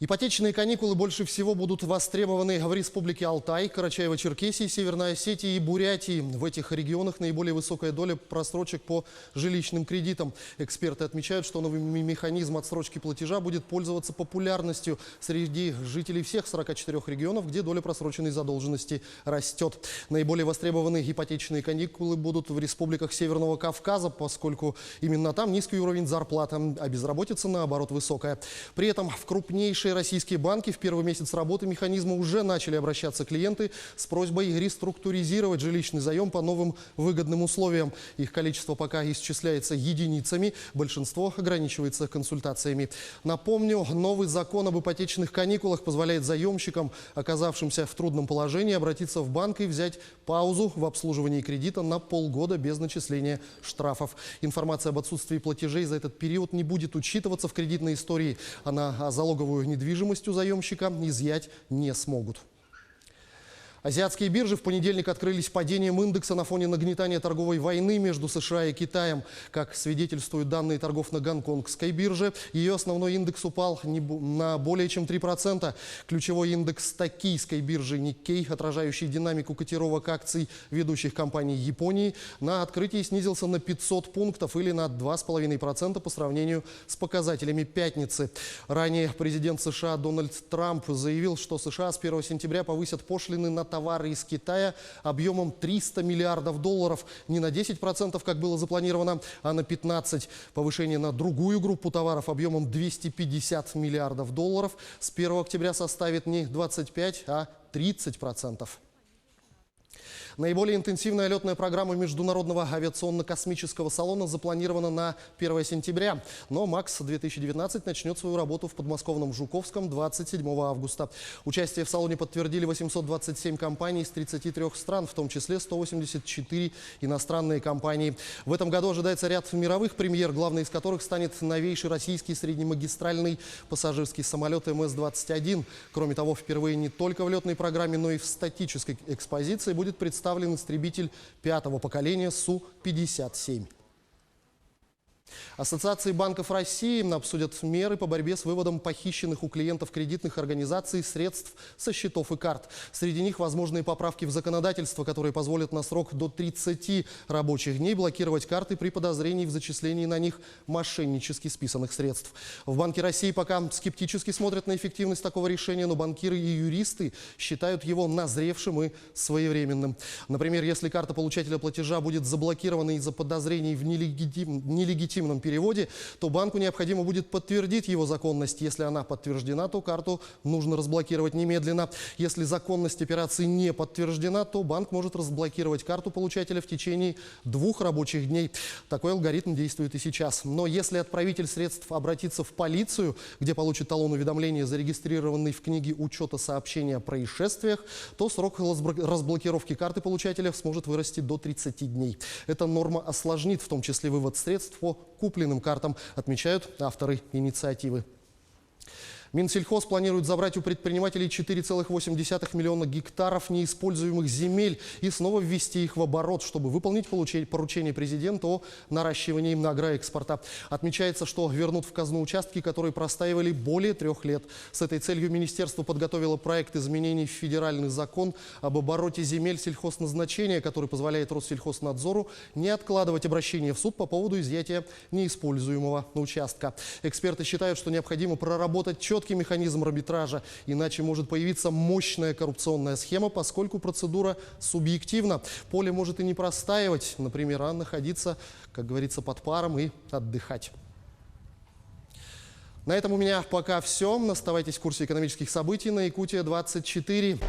Ипотечные каникулы больше всего будут востребованы в республике Алтай, Карачаево-Черкесии, Северной Осетии и Бурятии. В этих регионах наиболее высокая доля просрочек по жилищным кредитам. Эксперты отмечают, что новый механизм отсрочки платежа будет пользоваться популярностью среди жителей всех 44 регионов, где доля просроченной задолженности растет. Наиболее востребованы ипотечные каникулы будут в республиках Северного Кавказа, поскольку именно там низкий уровень зарплаты, а безработица, наоборот, высокая. При этом в крупнейшие российские банки в первый месяц работы механизма уже начали обращаться клиенты с просьбой реструктуризировать жилищный заем по новым выгодным условиям. Их количество пока исчисляется единицами, большинство ограничивается консультациями. Напомню, новый закон об ипотечных каникулах позволяет заемщикам, оказавшимся в трудном положении, обратиться в банк и взять паузу в обслуживании кредита на полгода без начисления штрафов. Информация об отсутствии платежей за этот период не будет учитываться в кредитной истории, а залоговую недвижимость у заемщика изъять не смогут. Азиатские биржи в понедельник открылись падением индекса на фоне нагнетания торговой войны между США и Китаем. Как свидетельствуют данные торгов на гонконгской бирже, ее основной индекс упал на более чем 3%. Ключевой индекс токийской биржи Nikkei, отражающий динамику котировок акций ведущих компаний Японии, на открытии снизился на 500 пунктов или на 2,5% по сравнению с показателями пятницы. Ранее президент США Дональд Трамп заявил, что США с 1 сентября повысят пошлины на товары из Китая объемом $300 миллиардов. Не на 10%, как было запланировано, а на 15%. Повышение на другую группу товаров объемом $250 миллиардов с 1 октября составит не 25%, а 30%. Наиболее интенсивная летная программа Международного авиационно-космического салона запланирована на 1 сентября. Но МАКС-2019 начнет свою работу в подмосковном Жуковском 27 августа. Участие в салоне подтвердили 827 компаний из 33 стран, в том числе 184 иностранные компании. В этом году ожидается ряд мировых премьер, главной из которых станет новейший российский среднемагистральный пассажирский самолет МС-21. Кроме того, впервые не только в летной программе, но и в статической экспозиции будет представлен истребитель 5-го поколения Су-57. Ассоциации банков России обсудят меры по борьбе с выводом похищенных у клиентов кредитных организаций средств со счетов и карт. Среди них возможные поправки в законодательство, которые позволят на срок до 30 рабочих дней блокировать карты при подозрении в зачислении на них мошеннически списанных средств. В Банке России пока скептически смотрят на эффективность такого решения, но банкиры и юристы считают его назревшим и своевременным. Например, если карта получателя платежа будет заблокирована из-за подозрений в нелегитимном переводе, то банку необходимо будет подтвердить его законность. Если она подтверждена, то карту нужно разблокировать немедленно. Если законность операции не подтверждена, то банк может разблокировать карту получателя в течение 2 рабочих дней. Такой алгоритм действует и сейчас. Но если отправитель средств обратится в полицию, где получит талон уведомления, зарегистрированный в книге учета сообщений о происшествиях, то срок разблокировки карты получателя сможет вырасти до 30 дней. Эта норма осложнит в том числе вывод средств по купленным картам, отмечают авторы инициативы. Минсельхоз планирует забрать у предпринимателей 4,8 миллиона гектаров неиспользуемых земель и снова ввести их в оборот, чтобы выполнить поручение президента о наращивании агроэкспорта. Отмечается, что вернут в казну участки, которые простаивали более 3 лет. С этой целью министерство подготовило проект изменений в федеральный закон об обороте земель сельхозназначения, который позволяет Россельхознадзору не откладывать обращение в суд по поводу изъятия неиспользуемого участка. Эксперты считают, что необходимо проработать четкий механизм арбитража, иначе может появиться мощная коррупционная схема, поскольку процедура субъективна. Поле может и не простаивать, например, а находиться, как говорится, под паром и отдыхать. На этом у меня пока все. Оставайтесь в курсе экономических событий на Якутия 24.